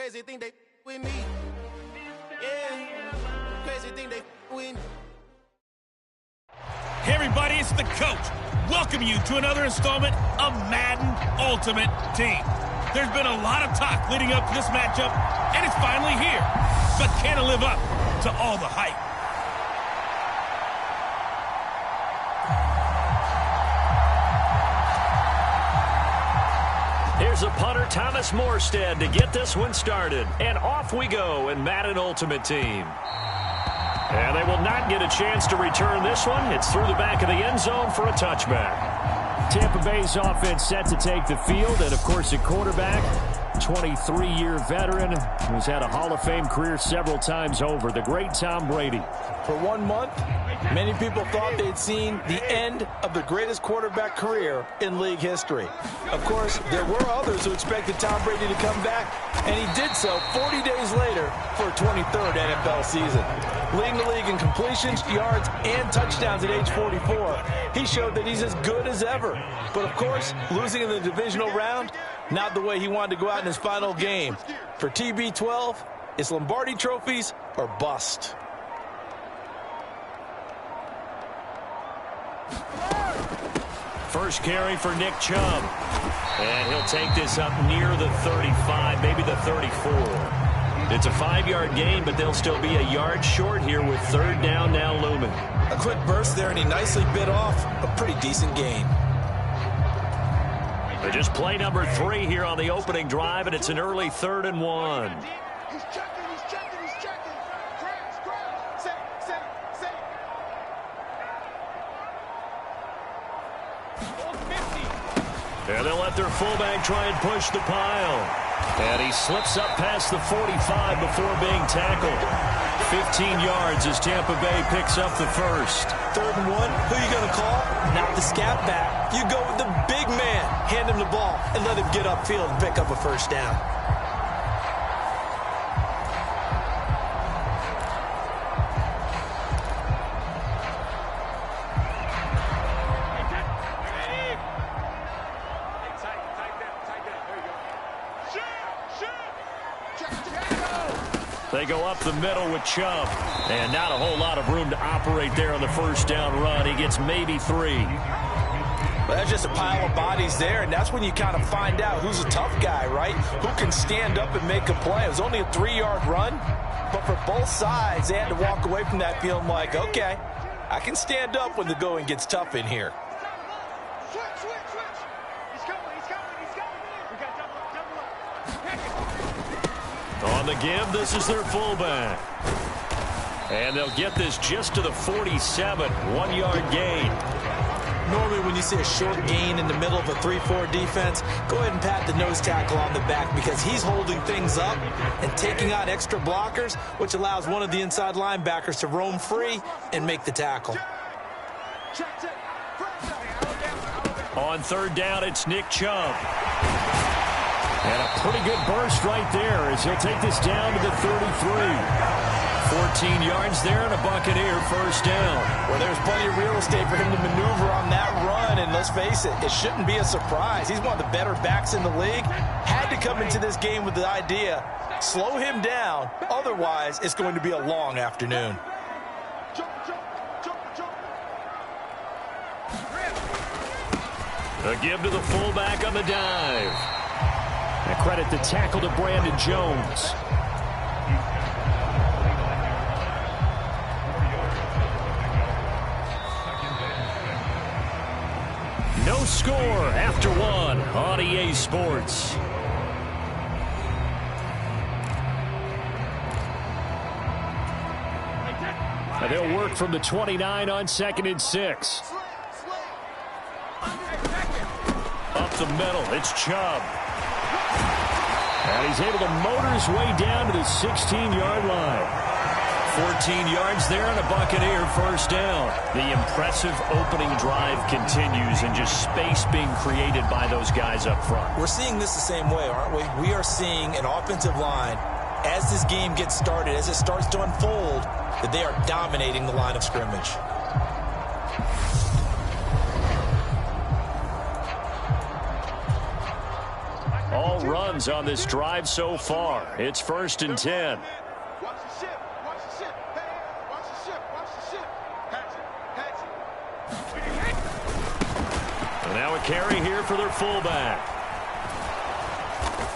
Crazy thing they with me. Yeah. Crazy thing they with me. Hey everybody, it's the coach. Welcome you to another installment of Madden Ultimate Team. There's been a lot of talk leading up to this matchup, and it's finally here. But can it live up to all the hype? Here's a punter, Thomas Morstead, to get this one started. And off we go in Madden Ultimate Team. And they will not get a chance to return this one. It's through the back of the end zone for a touchback. Tampa Bay's offense set to take the field. And, of course, at quarterback, 23-year veteran who's had a Hall of Fame career several times over, the great Tom Brady. For 1 month, many people thought they'd seen the end of the greatest quarterback career in league history. Of course, there were others who expected Tom Brady to come back, and he did so 40 days later for a 23rd NFL season. Leading the league in completions, yards, and touchdowns at age 44, he showed that he's as good as ever. But, of course, losing in the divisional round, not the way he wanted to go out in his final game. For TB12, it's Lombardi trophies or bust. First carry for Nick Chubb. And he'll take this up near the 35, maybe the 34. It's a 5-yard gain, but they'll still be a yard short here with third down now looming. A quick burst there, and he nicely bit off a pretty decent gain. They're just play number 3 here on the opening drive, and it's an early 3rd and 1. He's checking. Safe. And they'll let their fullback try and push the pile. And he slips up past the 45 before being tackled. 15 yards as Tampa Bay picks up the first. 3rd and 1, who are you going to call? Not the scat back. You go with the big man. Hand him the ball and let him get upfield and pick up a first down. They go up the middle with Chubb. And not a whole lot of room to operate there on the first down run. He gets maybe 3. Well, that's just a pile of bodies there, and that's when you kind of find out who's a tough guy, right? Who can stand up and make a play. It was only a 3-yard run, but for both sides, they had to walk away from that feeling like, okay, I can stand up when the going gets tough in here. Switch. He's coming. We got double up. On the give, this is their fullback. And they'll get this just to the 47, 1-yard gain. Normally when you see a short gain in the middle of a 3-4 defense, go ahead and pat the nose tackle on the back because he's holding things up and taking on extra blockers, which allows one of the inside linebackers to roam free and make the tackle. On 3rd down, it's Nick Chubb. And a pretty good burst right there as he'll take this down to the 33. 14 yards there and a Buccaneer first down. Well, there's plenty of real estate for him to maneuver on that run, and let's face it, it shouldn't be a surprise. He's one of the better backs in the league. Had to come into this game with the idea, slow him down, otherwise it's going to be a long afternoon. A give to the fullback on the dive. And credit the tackle to Brandon Jones. No score after 1 on EA Sports. And they'll work from the 29 on 2nd and 6. Up the middle, it's Chubb. And he's able to motor his way down to the 16-yard line. 14 yards there and a Buccaneer first down. The impressive opening drive continues and just space being created by those guys up front. We're seeing this the same way, aren't we? We are seeing an offensive line, as this game gets started, as it starts to unfold, that they are dominating the line of scrimmage. All no runs on this drive so far. It's 1st and 10. And now a carry here for their fullback.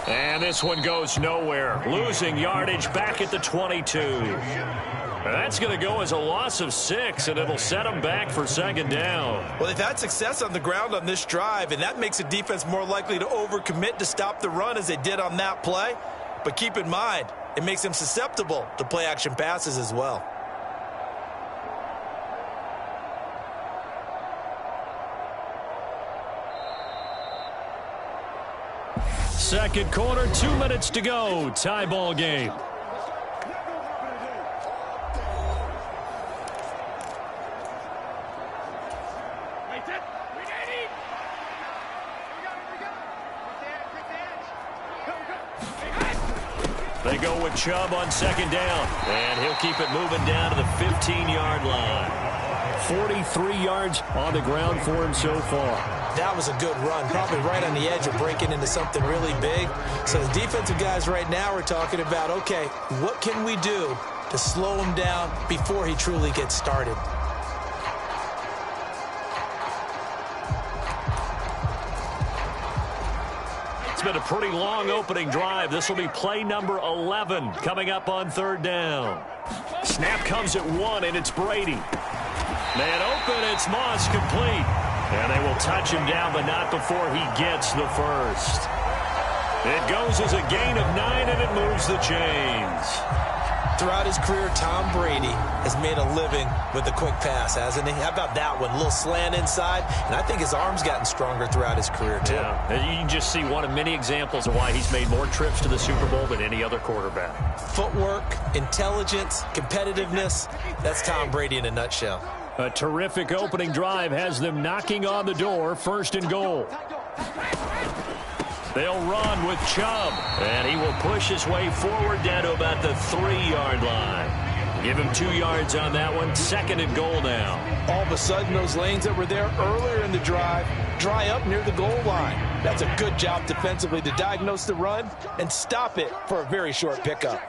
And this one goes nowhere. Losing yardage back at the 22. That's going to go as a loss of 6, and it'll set them back for 2nd down. Well, they've had success on the ground on this drive, and that makes the defense more likely to overcommit to stop the run as they did on that play. But keep in mind, it makes them susceptible to play-action passes as well. Second quarter, 2 minutes to go. Tie ball game. They go with Chubb on 2nd down, and he'll keep it moving down to the 15-yard line. 43 yards on the ground for him so far. That was a good run, probably right on the edge of breaking into something really big. So the defensive guys right now are talking about, okay, what can we do to slow him down before he truly gets started? It's been a pretty long opening drive. This will be play number 11 coming up on 3rd down. Snap comes at 1, and it's Brady. Man open, it's Moss, complete. And they will touch him down, but not before he gets the first. It goes as a gain of 9, and it moves the chains. Throughout his career, Tom Brady has made a living with the quick pass, hasn't he? How about that one? A little slant inside, and I think his arm's gotten stronger throughout his career, too. Yeah, and you can just see one of many examples of why he's made more trips to the Super Bowl than any other quarterback. Footwork, intelligence, competitiveness, that's Tom Brady in a nutshell. A terrific opening drive has them knocking on the door, 1st and goal. They'll run with Chubb, and he will push his way forward down to about the 3-yard line. Give him 2 yards on that one, 2nd and goal now. All of a sudden, those lanes that were there earlier in the drive dry up near the goal line. That's a good job defensively to diagnose the run and stop it for a very short pickup.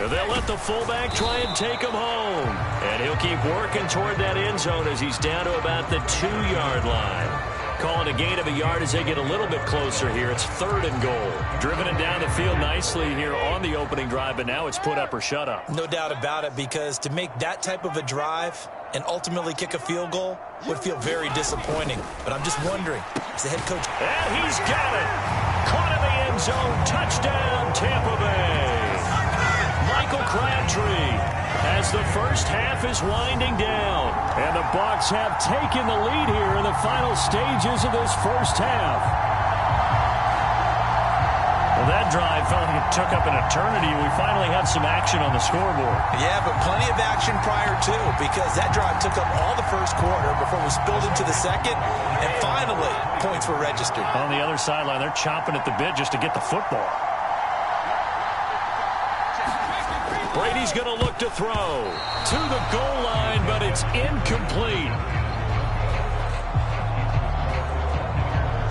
They'll let the fullback try and take him home. And he'll keep working toward that end zone as he's down to about the 2-yard line. Calling a gain of a yard as they get a little bit closer here. It's 3rd and goal. Driven it down the field nicely here on the opening drive, but now it's put up or shut up. No doubt about it, because to make that type of a drive and ultimately kick a field goal would feel very disappointing. But I'm just wondering, is the head coach... And he's got it. Caught in the end zone. Touchdown, Tampa Bay. Michael Crabtree as the first half is winding down. And the Bucs have taken the lead here in the final stages of this first half. Well, that drive felt like it took up an eternity. We finally have some action on the scoreboard. Yeah, but plenty of action prior to, because that drive took up all the first quarter before we spilled into the second, and finally, points were registered. On the other sideline, they're chomping at the bit just to get the football. Brady's going to look to throw to the goal line, but it's incomplete.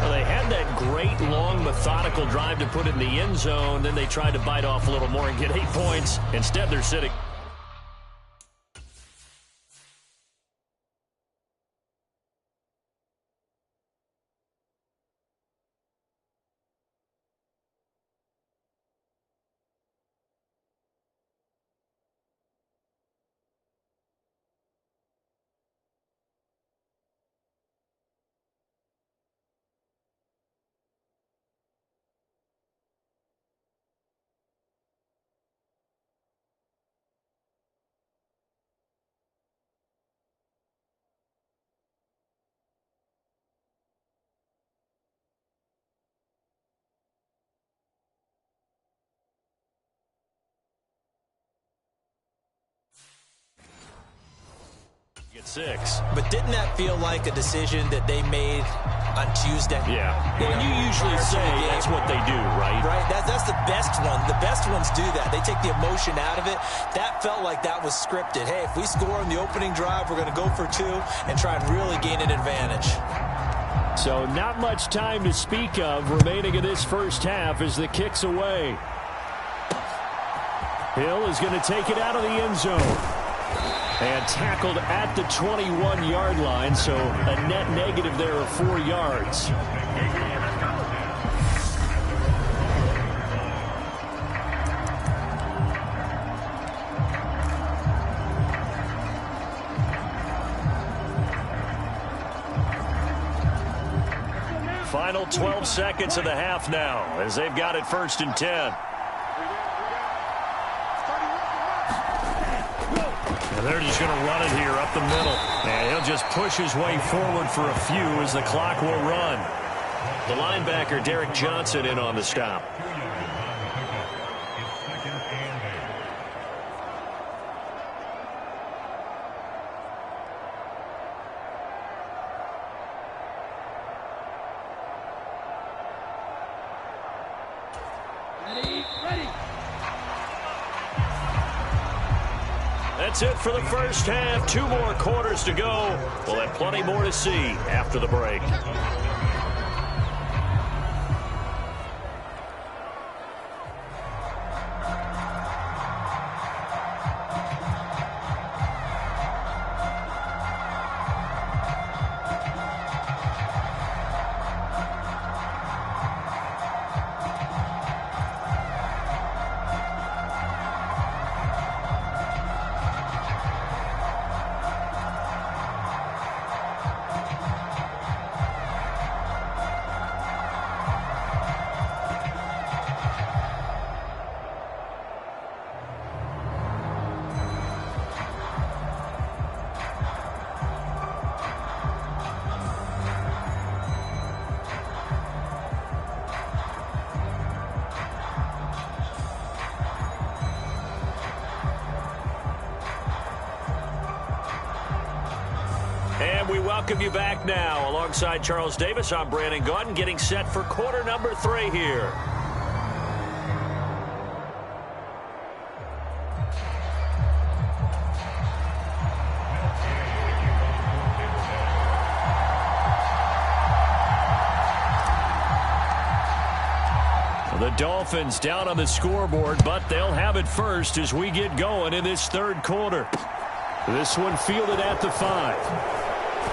Well, they had that great, long, methodical drive to put it in the end zone. Then they tried to bite off a little more and get 8 points. Instead, they're sitting. Get 6. But didn't that feel like a decision that they made on Tuesday? Yeah. Well, you usually say that's what they do, right? Right. That's the best one. The best ones do that. They take the emotion out of it. That felt like that was scripted. Hey, if we score on the opening drive, we're going to go for 2 and try and really gain an advantage. So not much time to speak of remaining in this first half as the kick's away. Hill is going to take it out of the end zone. And tackled at the 21-yard line, so a net negative there of 4 yards. Final 12 seconds of the half now as they've got it 1st and 10. And they're just going to run it here up the middle. And he'll just push his way forward for a few as the clock will run. The linebacker, Derek Johnson, in on the stop. That's it for the first half. 2 more quarters to go. We'll have plenty more to see after the break. And we welcome you back now. Alongside Charles Davis, I'm Brandon Gaudin, getting set for quarter number 3 here. The Dolphins down on the scoreboard, but they'll have it first as we get going in this 3rd quarter. This one fielded at the 5.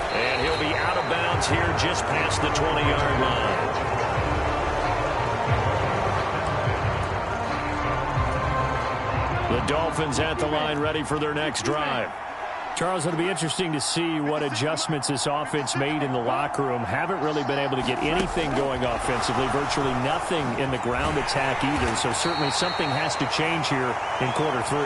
And he'll be out of bounds here just past the 20-yard line. The Dolphins at the line ready for their next drive. Charles, it'll be interesting to see what adjustments this offense made in the locker room. Haven't really been able to get anything going offensively, virtually nothing in the ground attack either. So certainly something has to change here in quarter 3.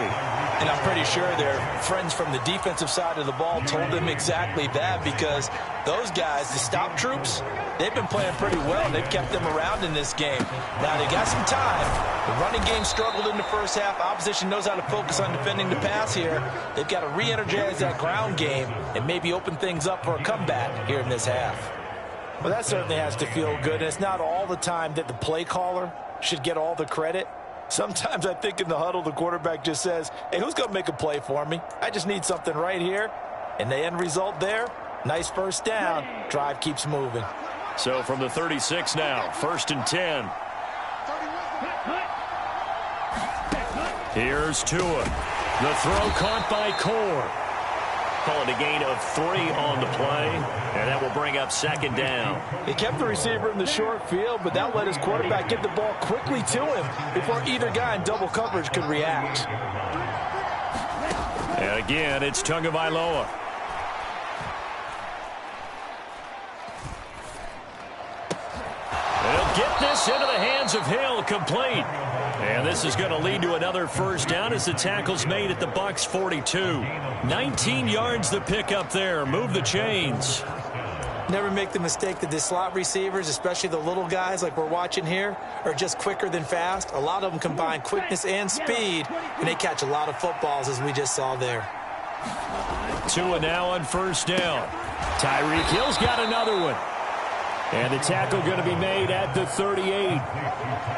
And I'm pretty sure their friends from the defensive side of the ball told them exactly that, because those guys, the stop troops, they've been playing pretty well. They've kept them around in this game. Now, they got some time. The running game struggled in the first half. Opposition knows how to focus on defending the pass here. They've got to re-energize that ground game and maybe open things up for a comeback here in this half. Well, that certainly has to feel good. And it's not all the time that the play caller should get all the credit. Sometimes I think in the huddle, the quarterback just says, hey, who's going to make a play for me? I just need something right here. And the end result there, nice first down. Drive keeps moving. So from the 36 now, 1st and 10. Here's Tua. The throw caught by Core. Call it a gain of 3 on the play, and that will bring up 2nd down. He kept the receiver in the short field, but that let his quarterback get the ball quickly to him before either guy in double coverage could react. And again, it's Tagovailoa. They'll get this into the hands of Hill, complete. And this is going to lead to another first down as the tackle's made at the Bucs 42. 19 yards to pick up there. Move the chains. Never make the mistake that the slot receivers, especially the little guys like we're watching here, are just quicker than fast. A lot of them combine quickness and speed, and they catch a lot of footballs, as we just saw there. Tua now on first down. Tyreek Hill's got another one. And the tackle going to be made at the 38.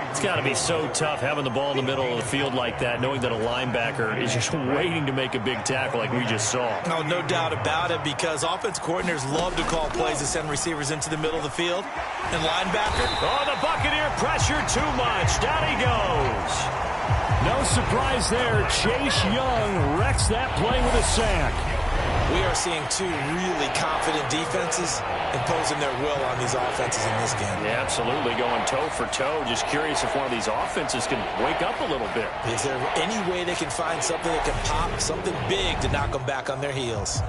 It's got to be so tough having the ball in the middle of the field like that, knowing that a linebacker is just waiting to make a big tackle like we just saw. Oh, no doubt about it, because offense coordinators love to call plays to send receivers into the middle of the field. And linebacker. Oh, the Buccaneer pressure too much. Down he goes. No surprise there. Chase Young wrecks that play with a sack. We are seeing two really confident defenses imposing their will on these offenses in this game. Yeah, absolutely, going toe for toe. Just curious if one of these offenses can wake up a little bit. Is there any way they can find something that can pop, something big to knock them back on their heels?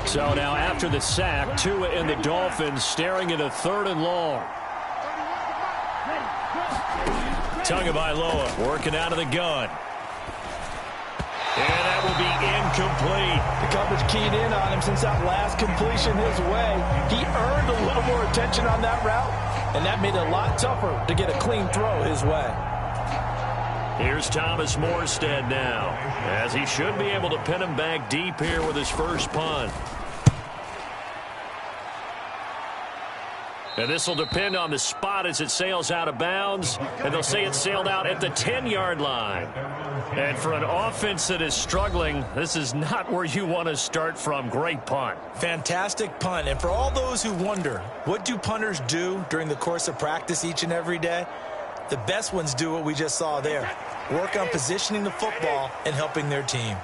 So now after the sack, Tua and the Dolphins staring at a 3rd and long. Tagovailoa working out of the gun. And that will be incomplete. The coverage keyed in on him since that last completion his way. He earned a little more attention on that route, and that made it a lot tougher to get a clean throw his way. Here's Thomas Morstead now, as he should be able to pin him back deep here with his first punt. And this will depend on the spot as it sails out of bounds. And they'll say it sailed out at the 10-yard line. And for an offense that is struggling, this is not where you want to start from. Great punt. Fantastic punt. And for all those who wonder, what do punters do during the course of practice each and every day? The best ones do what we just saw there. Work on positioning the football and helping their team.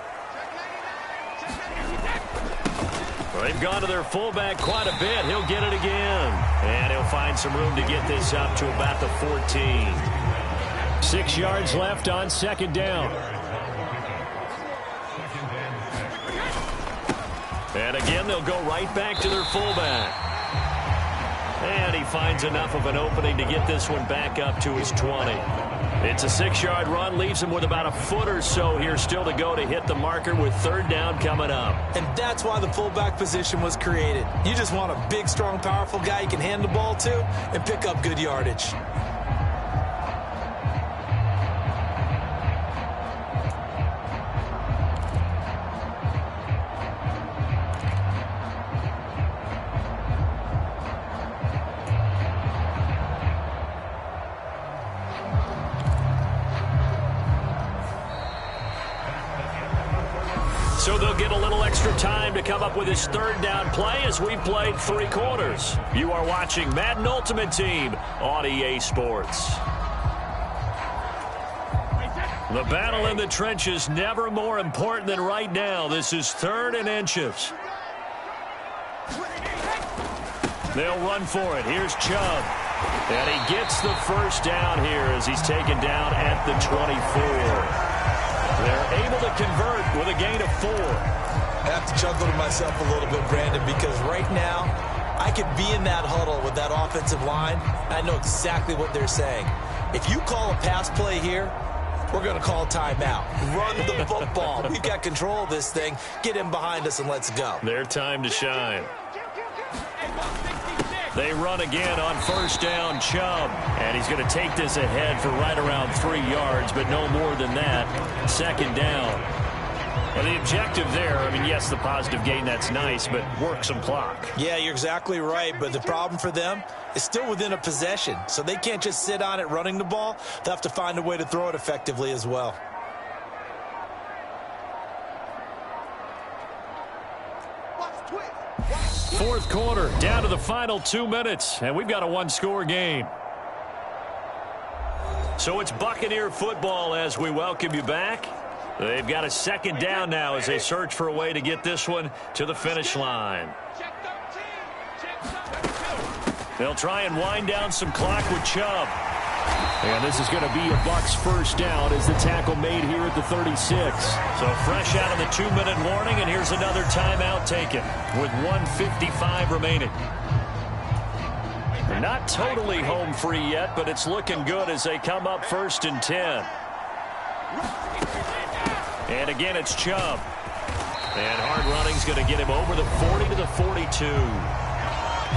They've gone to their fullback quite a bit. He'll get it again. And he'll find some room to get this up to about the 14. 6 yards left on 2nd down. And again, they'll go right back to their fullback. And he finds enough of an opening to get this one back up to his 20. It's a 6-yard run, leaves him with about a foot or so here still to go to hit the marker with 3rd down coming up. And that's why the fullback position was created. You just want a big, strong, powerful guy you can hand the ball to and pick up good yardage. So they'll get a little extra time to come up with his 3rd down play as we played 3 quarters. You are watching Madden Ultimate Team on EA Sports. The battle in the trenches never more important than right now. This is 3rd and inches. They'll run for it. Here's Chubb. And he gets the 1st down here as he's taken down at the 24. They're able to convert with a gain of 4. I have to chuckle to myself a little bit, Brandon, because right now I could be in that huddle with that offensive line. I know exactly what they're saying. If you call a pass play here, we're going to call timeout. Run the football. We've got control of this thing. Get him behind us and let's go. Their time to shine. They run again on 1st down, Chubb. And he's going to take this ahead for right around 3 yards, but no more than that. 2nd down. And the objective there, I mean, yes, the positive gain, that's nice, but work some clock. Yeah, you're exactly right, but the problem for them is still within a possession. So they can't just sit on it running the ball. They'll have to find a way to throw it effectively as well. Fourth quarter, down to the final 2 minutes, and we've got a 1-score game. So it's Buccaneer football as we welcome you back. They've got a 2nd down now as they search for a way to get this one to the finish line. They'll try and wind down some clock with Chubb. And this is going to be a Bucs 1st down as the tackle made here at the 36. So fresh out of the 2-minute warning, and here's another timeout taken with 1:55 remaining. They're not totally home free yet, but it's looking good as they come up 1st and 10. And again, it's Chubb. And hard running's going to get him over the 40 to the 42.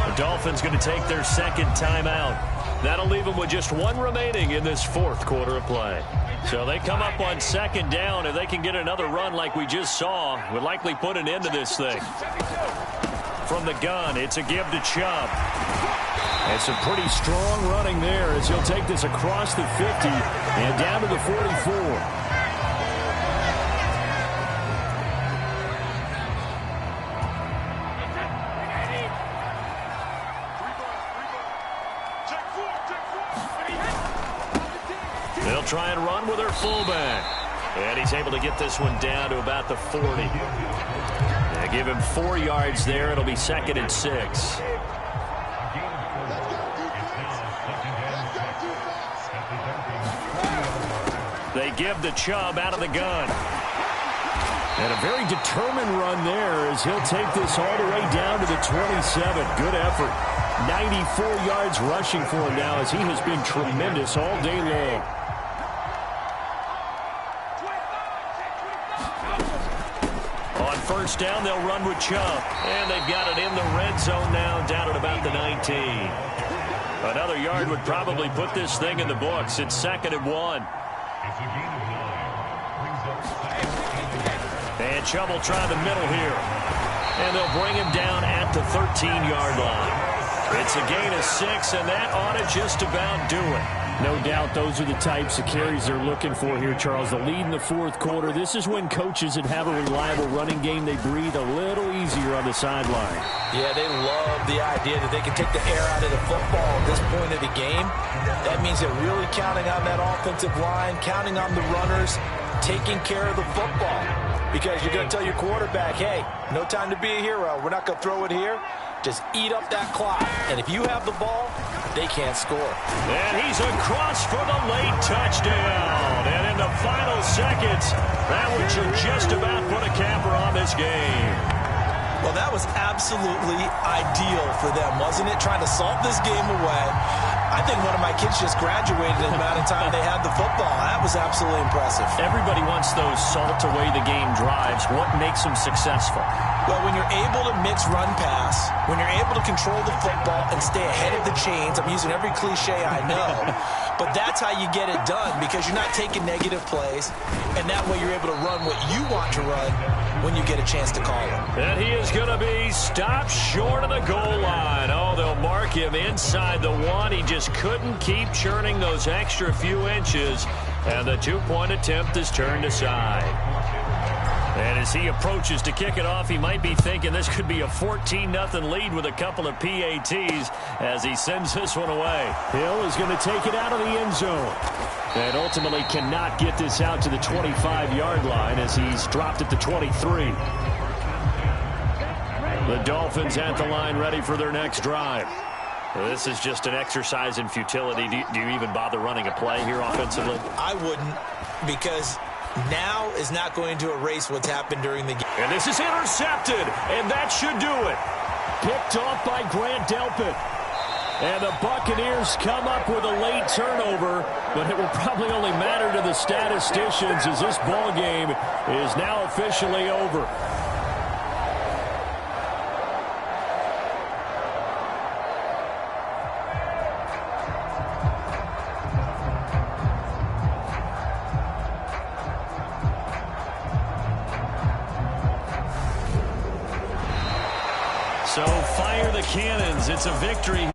The Dolphins going to take their 2nd timeout. That'll leave them with just 1 remaining in this 4th quarter of play. So they come up on 2nd down. If they can get another run like we just saw, would likely put an end to this thing. From the gun, it's a give to Chubb. And some pretty strong running there as he'll take this across the 50 and down to the 44. They'll try and run with their fullback. And he's able to get this one down to about the 40. They give him 4 yards there. It'll be 2nd and 6. They give the Chubb out of the gun. And a very determined run there as he'll take this all the way down to the 27. Good effort. 94 yards rushing for him now as he has been tremendous all day long. On first down, they'll run with Chubb. And they've got it in the red zone now, down at about the 19. Another yard would probably put this thing in the books. It's 2nd and 1. And Chubb will try the middle here. And they'll bring him down at the 13-yard line. It's a gain of 6, and that ought to just about do it. No doubt those are the types of carries they're looking for here, Charles. The lead in the 4th quarter. This is when coaches that have a reliable running game, they breathe a little easier on the sideline. Yeah, they love the idea that they can take the air out of the football at this point of the game. That means they're really counting on that offensive line, counting on the runners, taking care of the football. Because you're going to tell your quarterback, hey, no time to be a hero. We're not going to throw it here. Just eat up that clock. And if you have the ball, they can't score. And he's across for the late touchdown. And in the final seconds, that one should just about put a capper on this game. Well, that was absolutely ideal for them, wasn't it? Trying to salt this game away. I think one of my kids just graduated in the amount of time they had the football. That was absolutely impressive. Everybody wants those salt away the game drives. What makes them successful? Well, when you're able to mix run pass, when you're able to control the football and stay ahead of the chains, I'm using every cliche I know, but that's how you get it done because you're not taking negative plays, and that way you're able to run what you want to run when you get a chance to call it. And he is going to be stopped short of the goal line. Oh, they'll mark him inside the 1. He just couldn't keep churning those extra few inches, and the 2-point attempt is turned aside. And as he approaches to kick it off, he might be thinking this could be a 14-0 lead with a couple of PATs as he sends this one away. Hill is going to take it out of the end zone. And ultimately cannot get this out to the 25-yard line as he's dropped at the 23. The Dolphins at the line ready for their next drive. This is just an exercise in futility. Do you even bother running a play here offensively? I wouldn't, because now is not going to erase what's happened during the game. And this is intercepted, and that should do it. Picked off by Grant Delpit. And the Buccaneers come up with a late turnover, but it will probably only matter to the statisticians as this ball game is now officially over. So fire the cannons. It's a victory.